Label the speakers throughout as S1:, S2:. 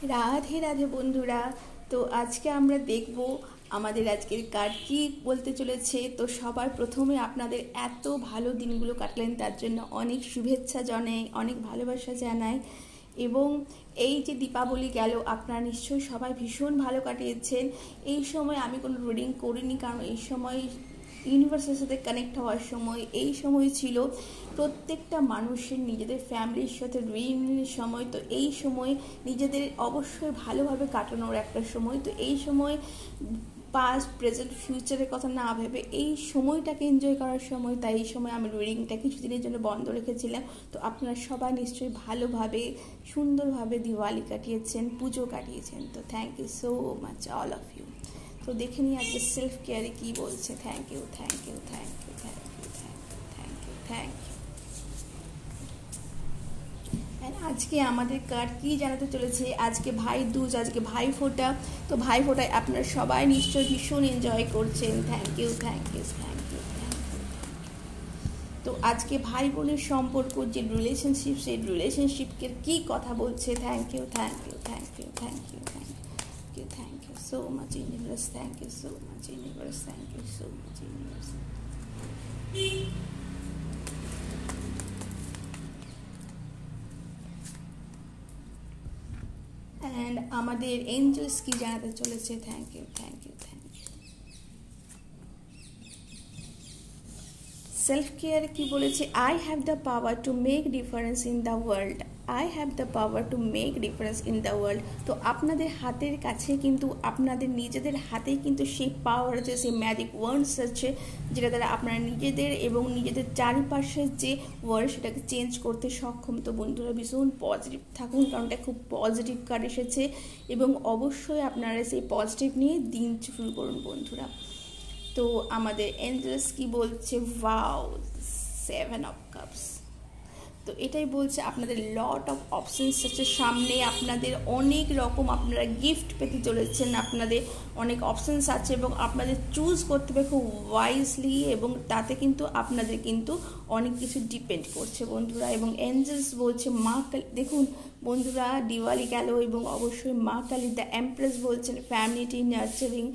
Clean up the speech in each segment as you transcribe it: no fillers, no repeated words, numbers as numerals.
S1: রাধে রাধে বন্ধুরা। তো আজকে আমরা দেখব আমাদের আজকের কার্ড কি বলতে চলেছে। তো সবার প্রথমে আপনাদের এত ভালো দিনগুলো কাটলেন তার জন্য অনেক শুভেচ্ছা জানাই, অনেক ভালোবাসা জানাই। এবং এই যে দীপাবলি গেল আপনারা নিশ্চয়ই সবাই ভীষণ ভালো কাটিয়েছেন। এই সময় আমি কোনো রিডিং করিনি, কারণ এই সময় ইউনিভার্সের সাথে কানেক্ট হওয়ার সময়, এই সময় ছিল প্রত্যেকটা মানুষের নিজেদের ফ্যামিলির সাথে রিইউনিয়নের সময়। তো এই সময় নিজেদের অবশ্যই ভালোভাবে কাটানোর একটা সময়। তো এই সময় পাস্ট প্রেজেন্ট ফিউচারের কথা না ভেবে এই সময়টাকে এনজয় করার সময়। তাই এই সময় আমি রিডিংটা কিছুদিনের জন্য বন্ধ রেখেছিলাম। তো আপনারা সবাই নিশ্চয়ই ভালোভাবে সুন্দরভাবে দিওয়ালি কাটিয়েছেন, পুজো কাটিয়েছেন। তো thank you so much all of you. তো দেখে নিই আজকে সেলফ কেয়ারে কী বলছে। Thank you, thank you, thank you, thank you, thank you, thank you, thank you. আজকে আমাদের কার্ড কি জানাতে চলেছে। আজকে ভাই দুজ, আজকে ভাই ফোঁটা। তো ভাই ফোঁটায় আপনারা সবাই নিশ্চয়ই ভীষণ এনজয় করছেন। Thank you, thank you, thank you, thank you. তো আজকে ভাই বোনের সম্পর্ক যে রিলেশনশিপ, সেই রিলেশনশিপকে কি কথা বলছে। Thank you, thank you, thank you, thank you, thank you, thank you so much universe, thank you so much universe, thank you so much universe. And আমাদের এঞ্জেলস কি জানাতে চলেছে। Thank you, thank you, thank you. Self care কি বলেছে। I have the power to make difference in the world. I have the power to make difference in the world. তো আপনাদের হাতের কাছে কিন্তু, আপনাদের নিজেদের হাতেই কিন্তু সেই পাওয়ার আছে, সেই ম্যাজিক ওয়ার্ডস আছে, যেটা দ্বারা আপনারা নিজেদের এবং নিজেদের চারিপাশের যে ওয়ার্ল্ড সেটাকে চেঞ্জ করতে সক্ষম। তো বন্ধুরা ভীষণ পজিটিভ থাকুন, কারণ এটা খুব পজিটিভ কার্ড এসেছে এবং অবশ্যই আপনারা সেই পজিটিভ নিয়ে দিন শুরু করুন বন্ধুরা। তো আমাদের এঞ্জেলস কি বলছে। Wow, 7 of cups. তো এটাই বলছে আপনাদের লট অফ অপশনস আছে সামনে, আপনাদের অনেক রকম আপনারা গিফট পেতে চলেছেন, আপনাদের অনেক অপশনস আছে এবং আপনাদের চুজ করতে হবে খুব ওয়াইজলি, এবং তাতে কিন্তু আপনাদের কিন্তু অনেক কিছু ডিপেন্ড করছে বন্ধুরা। এবং এঞ্জেলস বলছে মা কালী, দেখুন বন্ধুরা দিওয়ালি গেল এবং অবশ্যই মা কালী দ্য এমপ্রেস বলছেন family, nurturing,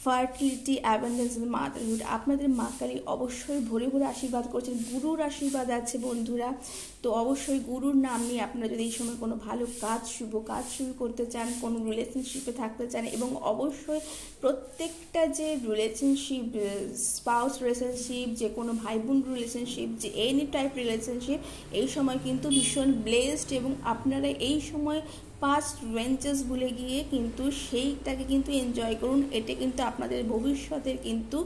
S1: fertility, abundance, motherhood. আপনাদের মা কালী অবশ্যই ভরে ভরে আশীর্বাদ করছেন, গুরুর আশীর্বাদ আছে বন্ধুরা। তো অবশ্যই গুরুর নাম নিয়ে আপনারা যদি এই সময় কোনো ভালো কাজ, শুভ কাজ শুরু করতে চান, কোনো রিলেশনশিপে থাকতে চান, এবং অবশ্যই প্রত্যেকটা যে রিলেশনশিপ, স্পাউস রিলেশনশিপ, যে কোনো ভাই বোন রিলেশনশিপ, যে এনি টাইপ রিলেশনশিপ, এই সময় কিন্তু ভীষণ ব্লেসড। এবং আপনারা এই সময় পাস্ট ভেঞ্চার্স ভুলে গিয়ে কিন্তু সেইটাকে কিন্তু এনজয় করুন। এটা কিন্তু আপনাদের ভবিষ্যতের কিন্তু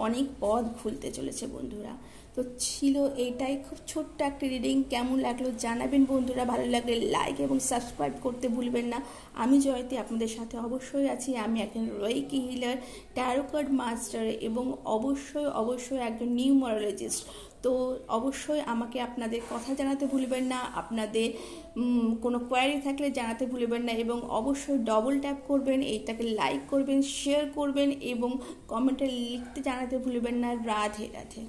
S1: অনেক পথ খুলতে চলেছে বন্ধুরা। তো ছিল এইটাই, খুব ছোট্ট একটা রিডিং। কেমন লাগলো জানাবেন বন্ধুরা, ভালো লাগলে লাইক এবং সাবস্ক্রাইব করতে ভুলবেন না। আমি জয়তী আপনাদের সাথে অবশ্যই আছি। আমি একজন reiki healer, tarot card master এবং অবশ্যই একজন নিউমারোলজিস্ট। তো অবশ্যই আমাকে আপনাদের কথা জানাতে ভুলবেন না, আপনাদের কোনো কোয়ারি থাকলে জানাতে ভুলবেন না, এবং অবশ্যই ডবল ট্যাপ করবেন, এইটাকে লাইক করবেন, শেয়ার করবেন এবং কমেন্টে লিখতে জানাতে ভুলবেন না। রাধে রাধে।